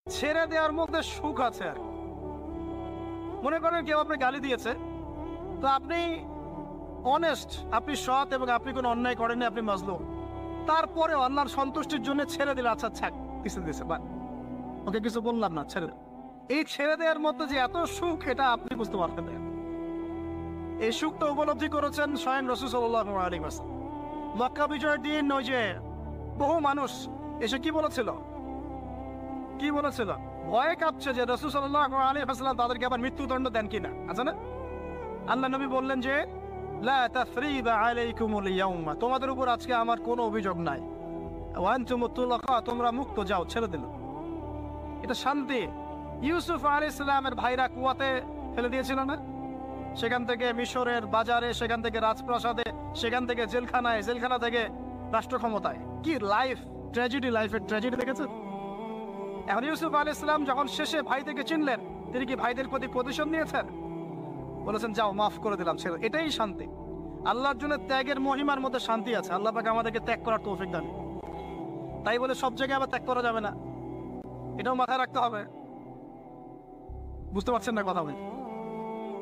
ছেড়ে দেওয়ার মধ্যে সুখ আছে আর কি। মনে করেন কেউ আপনি গালি দিয়েছে, তো আপনি অনেস্ট, আপনি সৎ এবং আপনি কোনো অন্যায় করেননি, আপনি মাজলুম, তারপরেও আল্লাহর সন্তুষ্টির জন্য ছেড়ে দিলে, আচ্ছা ছাক কিছু দিয়েছে বা ওকে কিছু বললাম না, ছেড়ে দিল। এই ছেড়ে দেওয়ার মধ্যে যে এত সুখ, এটা আপনি বুঝতে পারতেন না। এই সুখটা উপলব্ধি করেছেন স্বয়ং রাসূল সাল্লাল্লাহু আলাইহি ওয়াসাল্লাম। মক্কা বিজয়ের দিন ওই যে বহু মানুষ এসে কি বলেছিল, ভয়ে কাঁপছে যে রাসূল সাল্লাল্লাহু আলাইহি ওয়াসাল্লাম তাদেরকে আবার মৃত্যুদণ্ড দেন কিনা, আছে না? আল্লাহ নবী বললেন যে লা তাসরিবা আলাইকুমুল ইয়াউমা, তোমাদের উপর আজকে আমার কোনো অভিযোগ নাই, ওয়া আনতুমুত তুলাকা, তোমরা মুক্ত, যাও, ছেড়ে দিল। এটা শান্তি। ইউসুফ আলাইহিস সালামের ভাইরা কুয়াতে ফেলে দিয়েছিল না, সেখান থেকে মিশরের বাজারে, সেখান থেকে রাজপ্রাসাদে, সেখান থেকে জেলখানায়, জেলখানা থেকে রাষ্ট্র ক্ষমতায়। কি লাইফ ট্র্যাজেডি, লাইফের ট্র্যাজেডি দেখেছেন? এখন ইউসুফ আলাইহিস সালাম যখন শেষে ভাই থেকে চিনলেন, তিনি কি ভাইদের প্রতি প্রতিশোধ নিয়েছেন? বলেছেন যাও, মাফ করে দিলাম, ছেড়ে। এটাই শান্তি। আল্লাহর জন্য ত্যাগের মহিমার মধ্যে শান্তি আছে। আল্লাহ পাক আমাদেরকে ত্যাগ করার তৌফিক দান। তাই বলে সব জায়গায় আবার ত্যাগ করা যাবে না, এটাও মাথায় রাখতে হবে। বুঝতে পারছেন না কথা বলি?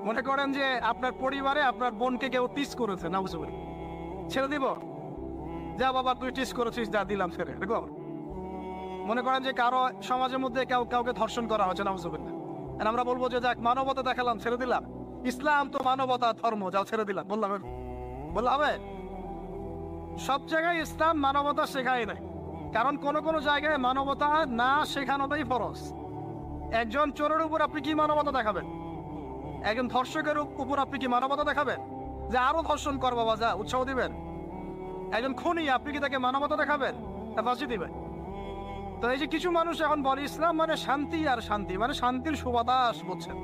মনে করেন যে আপনার পরিবারে আপনার বোনকে কেউ টিস করেছে, না বুঝতে পারি, ছেড়ে দিব? যা বাবা তুই টিস করেছিস, যা দিলাম, ছেড়ে দেখো। মনে করেন যে কারো সমাজের মধ্যে কাউকে ধর্ষণ করা হচ্ছে, না বুঝতে পারি না, আর আমরা বলবো যে যাক মানবতা দেখালাম, ছেড়ে দিলাম, ইসলাম তো মানবতা ধর্ম, যাও ছেড়ে দিলাম, বললাম হবে? সব জায়গায় ইসলাম মানবতা শেখায় নাই, কারণ কোন কোন জায়গায় মানবতা না শেখানোটাই ফরজ। একজন চোরের উপর আপনি কি মানবতা দেখাবেন? একজন ধর্ষকের উপর আপনি কি মানবতা দেখাবেন যে আরো ধর্ষণ কর বাবা, যা, উৎসাহ দিবেন? একজন খুনি, আপনি কি তাকে মানবতা দেখাবেন? তা ফাঁসি দিবেন? তো এই যে কিছু মানুষ এখন বলে ইসলাম মানে শান্তি, আর শান্তি মানে শান্তির সুবাতাস, বুঝছেন?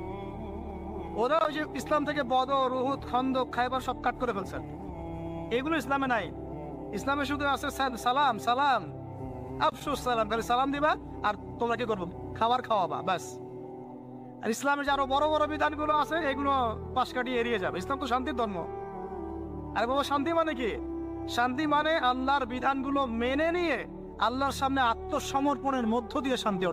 ওরা ওই যে ইসলাম থেকে বদর, উহুদ, খন্দক, খায়বার সব কাট করে ফেলছেন। এগুলো ইসলামে নাই। ইসলামে শুধু আছে সালাম, সালাম, আফসোস সালাম, খালি সালাম দিবা আর তোমরা কি করবো, খাবার খাওয়াবা, ব্যাস। আর ইসলামের যে আরো বড় বড় বিধানগুলো আছে, এগুলো পাশ কাটিয়ে এড়িয়ে যাবে। ইসলাম তো শান্তির ধর্ম। আরে বাবা, শান্তি মানে কি? শান্তি মানে আল্লাহর বিধানগুলো মেনে নিয়ে আল্লাহর সামনে আত্মসমর্পণের মধ্য দিয়ে শান্তি।